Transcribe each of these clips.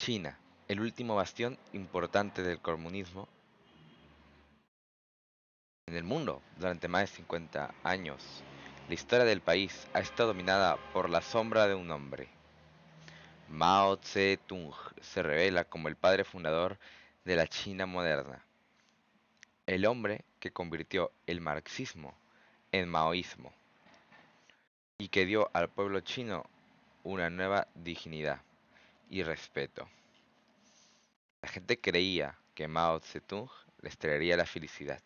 China, el último bastión importante del comunismo en el mundo durante más de 50 años. La historia del país ha estado dominada por la sombra de un hombre. Mao Zedong se revela como el padre fundador de la China moderna, el hombre que convirtió el marxismo en maoísmo y que dio al pueblo chino una nueva dignidad y respeto. La gente creía que Mao Zedong les traería la felicidad.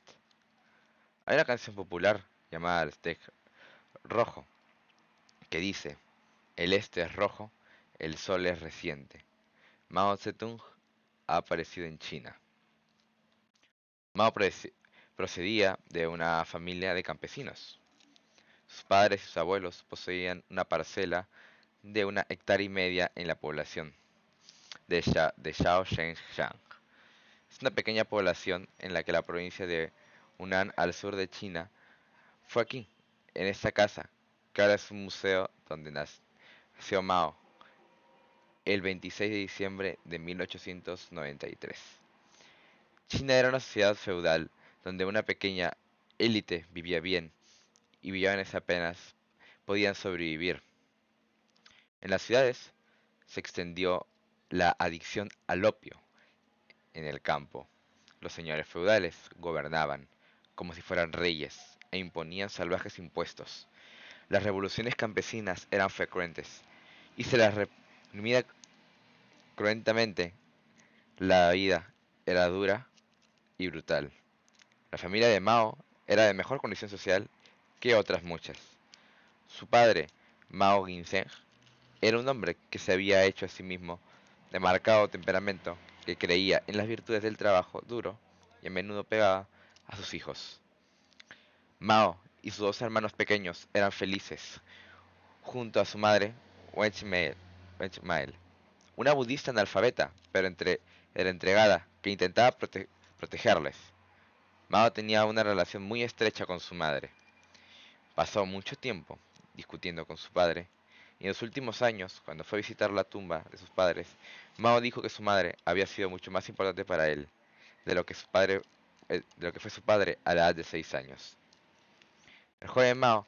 Hay una canción popular llamada El Este Rojo que dice: el este es rojo, el sol es reciente. Mao Zedong ha aparecido en China. Mao procedía de una familia de campesinos. Sus padres y sus abuelos poseían una parcela de 1,5 hectáreas en la población de Shaoxingjiang. Es una pequeña población en la que la provincia de Hunan al sur de China. Fue aquí, en esta casa, que ahora es un museo donde nació Mao, el 26 de diciembre de 1893. China era una sociedad feudal donde una pequeña élite vivía bien y villanos apenas podían sobrevivir. En las ciudades se extendió la adicción al opio. En el campo, los señores feudales gobernaban como si fueran reyes e imponían salvajes impuestos. Las revoluciones campesinas eran frecuentes y se las reprimía cruentamente. La vida era dura y brutal. La familia de Mao era de mejor condición social que otras muchas. Su padre, Mao Guinzheng, era un hombre que se había hecho a sí mismo de marcado temperamento, que creía en las virtudes del trabajo duro y a menudo pegaba a sus hijos. Mao y sus dos hermanos pequeños eran felices, junto a su madre, Wenchmael, una budista analfabeta, pero era entregada, que intentaba protegerles. Mao tenía una relación muy estrecha con su madre. Pasó mucho tiempo discutiendo con su padre, y en los últimos años, cuando fue a visitar la tumba de sus padres, Mao dijo que su madre había sido mucho más importante para él de lo que fue su padre a la edad de 6 años. El joven Mao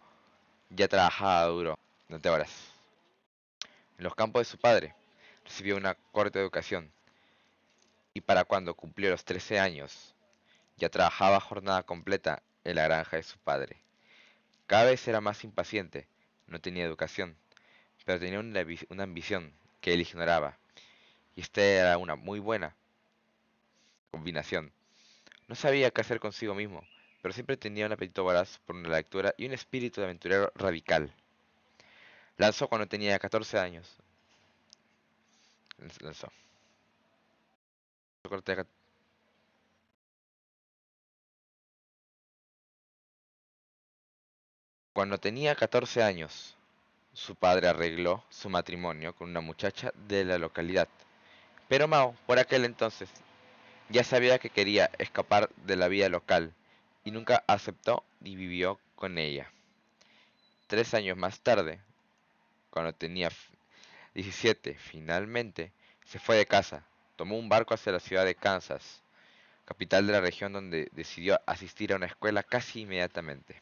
ya trabajaba duro durante horas. En los campos de su padre recibió una corta educación, y para cuando cumplió los 13 años, ya trabajaba jornada completa en la granja de su padre. Cada vez era más impaciente, no tenía educación, pero tenía una ambición que él ignoraba, y esta era una muy buena combinación. No sabía qué hacer consigo mismo, pero siempre tenía un apetito voraz por una lectura y un espíritu de aventurero radical. Lanzó cuando tenía 14 años. Lanzó. Cuando tenía 14 años, su padre arregló su matrimonio con una muchacha de la localidad. Pero Mao, por aquel entonces, ya sabía que quería escapar de la vida local y nunca aceptó ni vivió con ella. 3 años más tarde, cuando tenía 17, finalmente se fue de casa, tomó un barco hacia la ciudad de Kansas, capital de la región, donde decidió asistir a una escuela casi inmediatamente.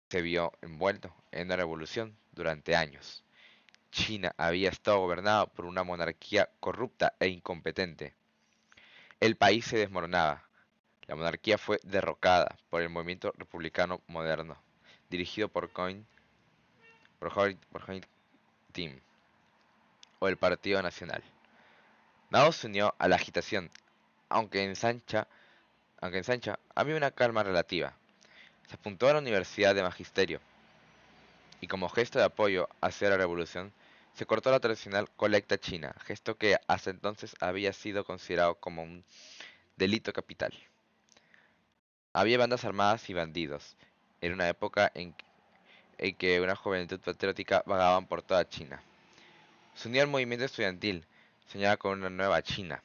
Se vio envuelto en una revolución durante años. China había estado gobernada por una monarquía corrupta e incompetente. El país se desmoronaba. La monarquía fue derrocada por el movimiento republicano moderno, dirigido por Ho Tim, o el Partido Nacional. Mao se unió a la agitación, aunque en Sancha había una calma relativa. Se apuntó a la Universidad de Magisterio, y como gesto de apoyo hacia la revolución, se cortó la tradicional colecta china, gesto que hasta entonces había sido considerado como un delito capital. Había bandas armadas y bandidos. Era una época en que una juventud patriótica vagaban por toda China. Se unió al movimiento estudiantil, soñaba con una nueva China,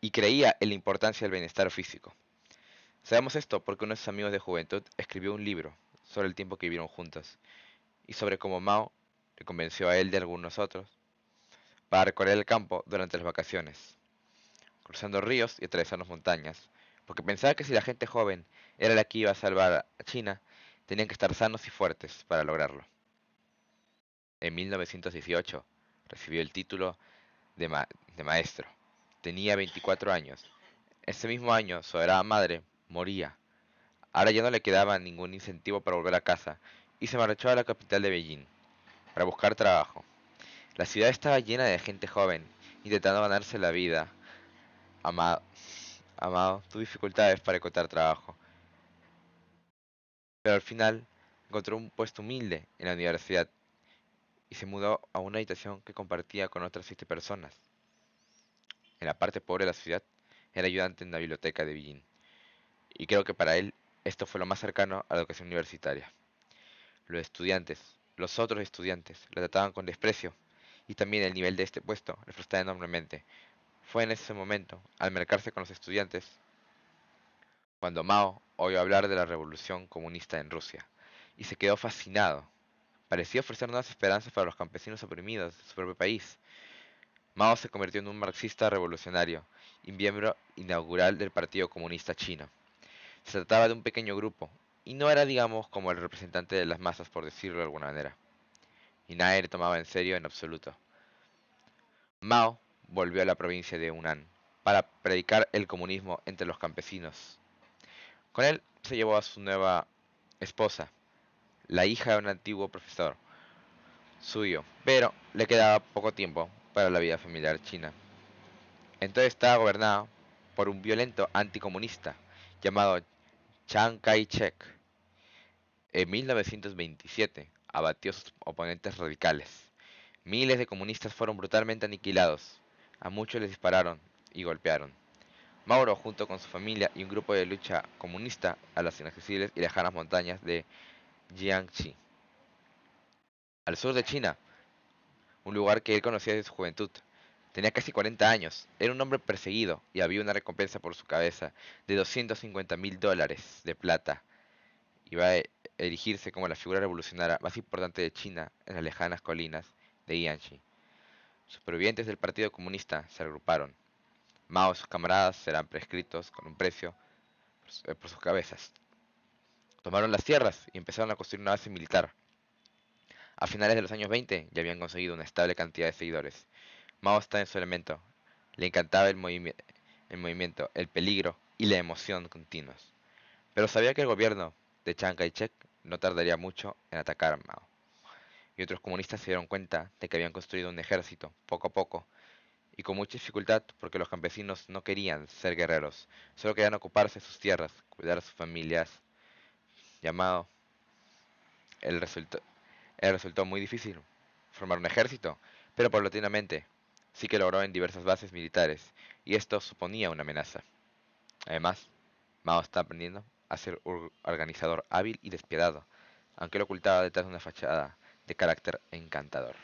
y creía en la importancia del bienestar físico. Sabemos esto porque uno de sus amigos de juventud escribió un libro sobre el tiempo que vivieron juntos, y sobre cómo Mao le convenció a él de algunos otros para recorrer el campo durante las vacaciones, cruzando ríos y atravesando montañas, porque pensaba que si la gente joven era la que iba a salvar a China, tenían que estar sanos y fuertes para lograrlo. En 1918 recibió el título de maestro. Tenía 24 años. Ese mismo año su adorada madre moría. Ahora ya no le quedaba ningún incentivo para volver a casa y se marchó a la capital de Beijing para buscar trabajo. La ciudad estaba llena de gente joven intentando ganarse la vida. Amado, Amado tuvo dificultades para encontrar trabajo, pero al final encontró un puesto humilde en la universidad y se mudó a una habitación que compartía con otras 7 personas. En la parte pobre de la ciudad, era ayudante en la biblioteca de Beijing, y creo que para él esto fue lo más cercano a la educación universitaria. Los estudiantes, los otros estudiantes, lo trataban con desprecio, y también el nivel de este puesto le frustraba enormemente. Fue en ese momento, al mercarse con los estudiantes, cuando Mao oyó hablar de la revolución comunista en Rusia, y se quedó fascinado. Parecía ofrecer nuevas esperanzas para los campesinos oprimidos de su propio país. Mao se convirtió en un marxista revolucionario y miembro inaugural del Partido Comunista Chino. Se trataba de un pequeño grupo, y no era, digamos, como el representante de las masas, por decirlo de alguna manera, y nadie le tomaba en serio en absoluto. Mao volvió a la provincia de Hunan para predicar el comunismo entre los campesinos. Con él se llevó a su nueva esposa, la hija de un antiguo profesor suyo, pero le quedaba poco tiempo para la vida familiar china. Entonces estaba gobernado por un violento anticomunista llamado Chiang Kai-shek. En 1927 abatió a sus oponentes radicales. Miles de comunistas fueron brutalmente aniquilados. A muchos les dispararon y golpearon. Mauro, junto con su familia y un grupo de lucha comunista a las inaccesibles y lejanas montañas de Jiangxi, al sur de China, un lugar que él conocía desde su juventud. Tenía casi 40 años, era un hombre perseguido y había una recompensa por su cabeza de $250.000 de plata. Iba a erigirse como la figura revolucionaria más importante de China en las lejanas colinas de Jiangxi. Supervivientes del Partido Comunista se agruparon. Mao y sus camaradas serán prescritos con un precio por sus cabezas. Tomaron las tierras y empezaron a construir una base militar. A finales de los años 20 ya habían conseguido una estable cantidad de seguidores. Mao estaba en su elemento. Le encantaba el movimiento, el peligro y la emoción continuos. Pero sabía que el gobierno de Chiang Kai-shek no tardaría mucho en atacar a Mao. Y otros comunistas se dieron cuenta de que habían construido un ejército, poco a poco, y con mucha dificultad porque los campesinos no querían ser guerreros, solo querían ocuparse de sus tierras, cuidar a sus familias. Llamado, el resultado resultó muy difícil formar un ejército, pero paulatinamente sí que logró en diversas bases militares, y esto suponía una amenaza. Además, Mao está aprendiendo a ser un organizador hábil y despiadado, aunque lo ocultaba detrás de una fachada de carácter encantador.